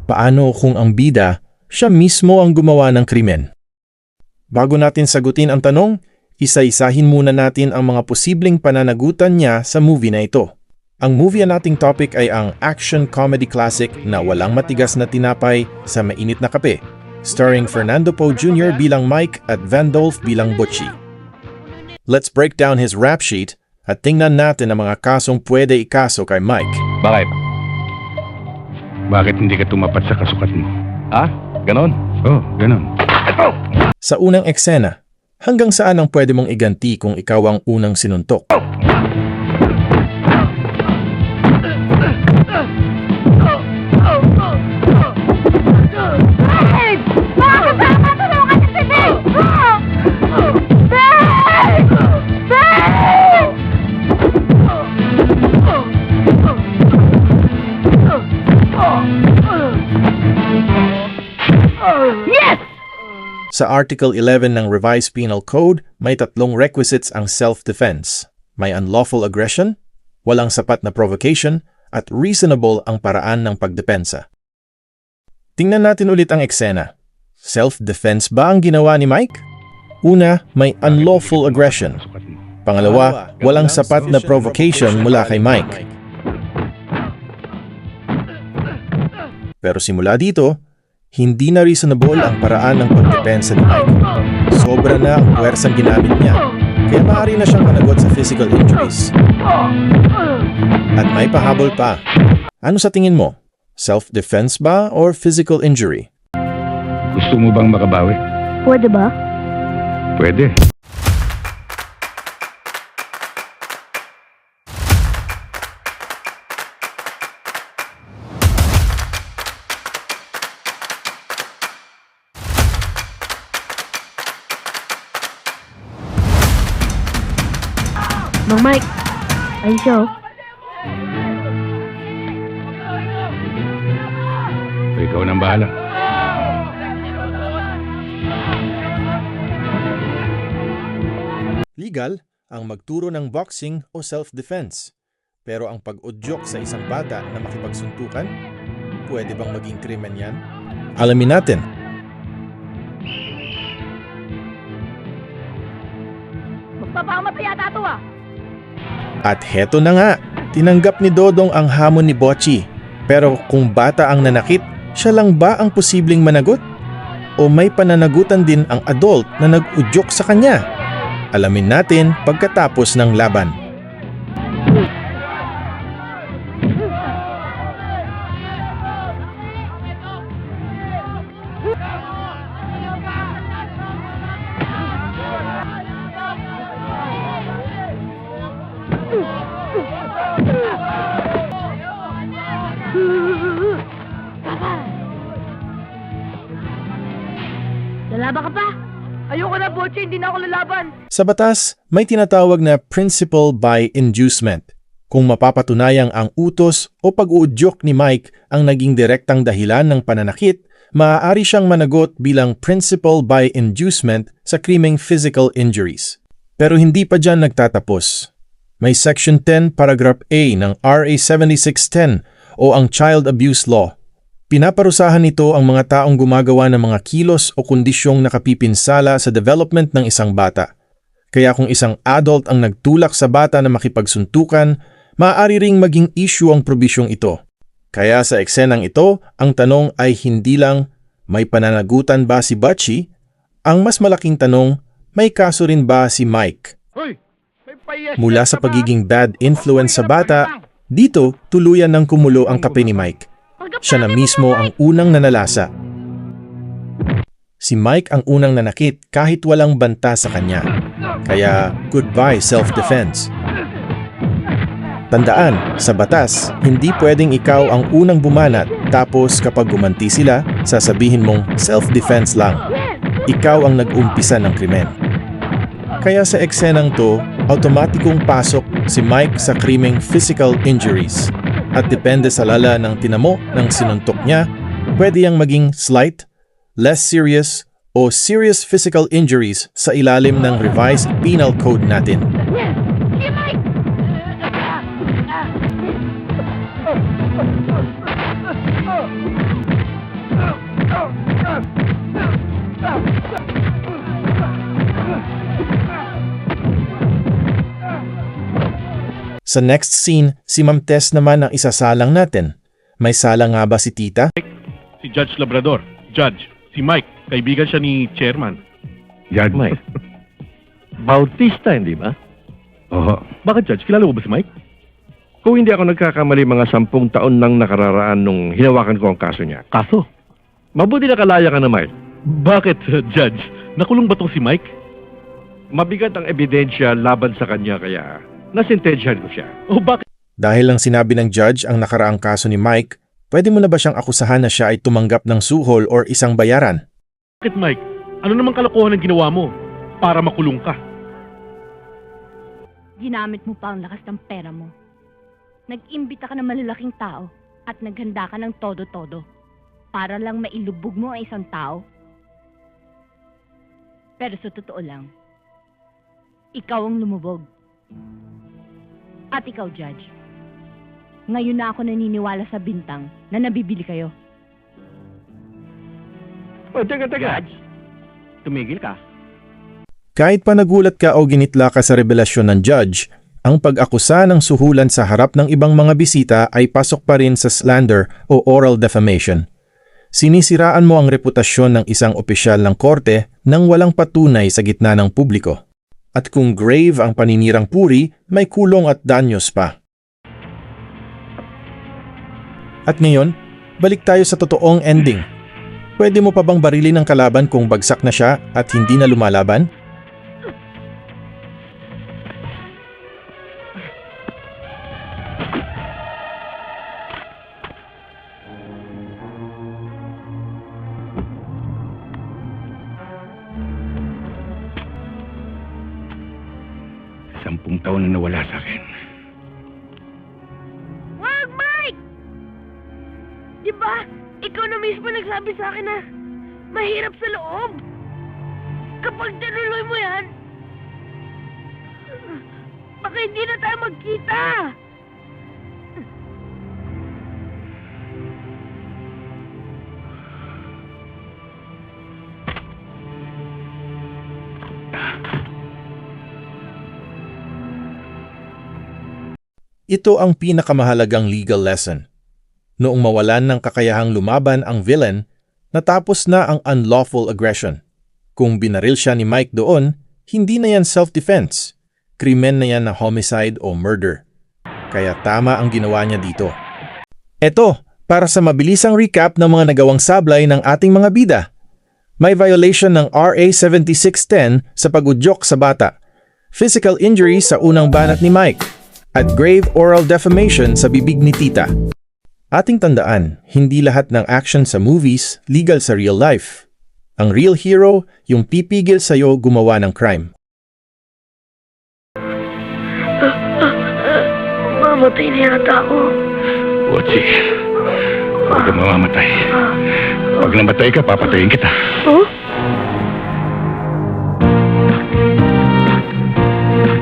Paano kung ang bida, siya mismo ang gumawa ng krimen? Bago natin sagutin ang tanong, isa-isahin muna natin ang mga posibleng pananagutan niya sa movie na ito. Ang movie na nating topic ay ang action comedy classic na walang matigas na tinapay sa mainit na kape, starring Fernando Poe Jr. bilang Mike at Vandolph bilang Butchie. Let's break down his rap sheet at tingnan natin ang mga kasong pwede ikaso kay Mike. Bakit? Bakit hindi ka tumapat sa kasukat mo? Ha? Ganon? Oo, ganon. Ito! Sa unang eksena, hanggang saan ang pwede mong iganti kung ikaw ang unang sinuntok? Yes! Sa Article 11 ng Revised Penal Code, may tatlong requisites ang self-defense. May unlawful aggression, walang sapat na provocation, at reasonable ang paraan ng pagdepensa. Tingnan natin ulit ang eksena. Self-defense ba ang ginawa ni Mike? Una, may unlawful aggression. Pangalawa, walang sapat na provocation mula kay Mike. Pero simula dito, hindi na reasonable ang paraan ng pagdepensa ni Mike. Sobra na ang puwersang ginamit niya, kaya maaari na siyang managot sa physical injuries. At may pahabol pa. Ano sa tingin mo? Self-defense ba or physical injury? Gusto mo bang makabawi? Pwede ba? Pwede. Mang Mike, ayun siya oh. Ikaw nang bahala. Legal ang magturo ng boxing o self-defense. Pero ang pag-udyok sa isang bata na makipagsuntukan, pwede bang maging krimen yan? Alamin natin. Magpapamatay yata ito ah. At heto na nga, tinanggap ni Dodong ang hamon ni Butchie. Pero kung bata ang nanakit, siya lang ba ang posibleng managot? O may pananagutan din ang adult na nag-udyok sa kanya? Alamin natin pagkatapos ng laban. Lalaban ka pa? Ayoko na, Butchie. Hindi na ako lalaban. Sa batas, may tinatawag na principle by inducement. Kung mapapatunayang ang utos o pag-uudyok ni Mike ang naging direktang dahilan ng pananakit, maaari siyang managot bilang principle by inducement sa krimeng physical injuries. Pero hindi pa dyan nagtatapos. May Section 10, Paragraph A ng RA 7610 o ang Child Abuse Law. Pinaparusahan nito ang mga taong gumagawa ng mga kilos o kondisyong nakapipinsala sa development ng isang bata. Kaya kung isang adult ang nagtulak sa bata na makipagsuntukan, maaari ring maging issue ang probisyong ito. Kaya sa eksenang ito, ang tanong ay hindi lang may pananagutan ba si Butchie? Ang mas malaking tanong, may kaso rin ba si Mike? Mula sa pagiging bad influence sa bata, dito tuluyan ng kumulo ang kape ni Mike. Siya na mismo ang unang nanalasa. Si Mike ang unang nanakit kahit walang banta sa kanya. Kaya goodbye self-defense. Tandaan, sa batas, hindi pwedeng ikaw ang unang bumanat tapos kapag gumanti sila, sasabihin mong self-defense lang. Ikaw ang nag-umpisa ng krimen. Kaya sa eksenang to, automatikong pasok si Mike sa krimeng physical injuries. At depende sa lala ng tinamo ng sinuntok niya, pwede yang maging slight, less serious, o serious physical injuries sa ilalim ng revised penal code natin. Sa next scene, si Ma'am Tess naman ang isasalang natin. May sala nga ba si tita? Si Judge Labrador. Judge, si Mike. Kaibigan siya ni Chairman. Judge. Mike. Bautista, hindi ba? Oo. Bakit, Judge? Kilala mo ba si Mike? Kung hindi ako nagkakamali, mga 10 taon nang nakararaan nung hinawakan ko ang kaso niya. Kaso? Mabuti na kalaya ka na, Mike. Bakit, Judge? Nakulong ba tong si Mike? Mabigat ang ebidensya laban sa kanya kaya nasintensyahan ko siya. O bakit? Dahil lang sinabi ng judge ang nakaraang kaso ni Mike, pwede mo na ba siyang akusahan na siya ay tumanggap ng suhol or isang bayaran? Bakit, Mike? Ano namang kalokohan ang ginawa mo para makulong ka? Ginamit mo pa ang lakas ng pera mo. Nag-imbita ka ng malalaking tao at naghanda ka ng todo-todo para lang mailubog mo ang isang tao. Pero sa totoo lang, ikaw ang lumubog. At ikaw, Judge, ngayon na ako naniniwala sa bintang na nabibili kayo. O, teka. Tumigil ka. Kahit pa nagulat ka o ginitla ka sa revelasyon ng judge, ang pag-akusa ng suhulan sa harap ng ibang mga bisita ay pasok pa rin sa slander o oral defamation. Sinisiraan mo ang reputasyon ng isang opisyal ng korte nang walang patunay sa gitna ng publiko. At kung grave ang paninirang puri, may kulong at danyos pa. At ngayon, balik tayo sa totoong ending. Pwede mo pa bang barilin ang kalaban kung bagsak na siya at hindi na lumalaban? Sampung taon na nawala sa akin. Wag, Mike! Di ba, ikaw na mismo nagsabi sa akin na mahirap sa loob. Kapag tinuloy mo yan, baka hindi na tayo magkita. Ito ang pinakamahalagang legal lesson. Noong mawalan ng kakayahang lumaban ang villain, natapos na ang unlawful aggression. Kung binaril siya ni Mike doon, hindi na yan self-defense. Krimen na yan na homicide o murder. Kaya tama ang ginawa niya dito. Eto, para sa mabilisang recap ng mga nagawang sablay ng ating mga bida. May violation ng RA 7610 sa pag-udyok sa bata. Physical injury sa unang banat ni Mike. At grave oral defamation sa bibig ni tita. Ating tandaan, hindi lahat ng action sa movies legal sa real life. Ang real hero, yung pipigil sa'yo gumawa ng crime. Mamatay na yata ako. Wotsi, huwag ka mamamatay. Pag namatay ka, papatayin kita. Oh?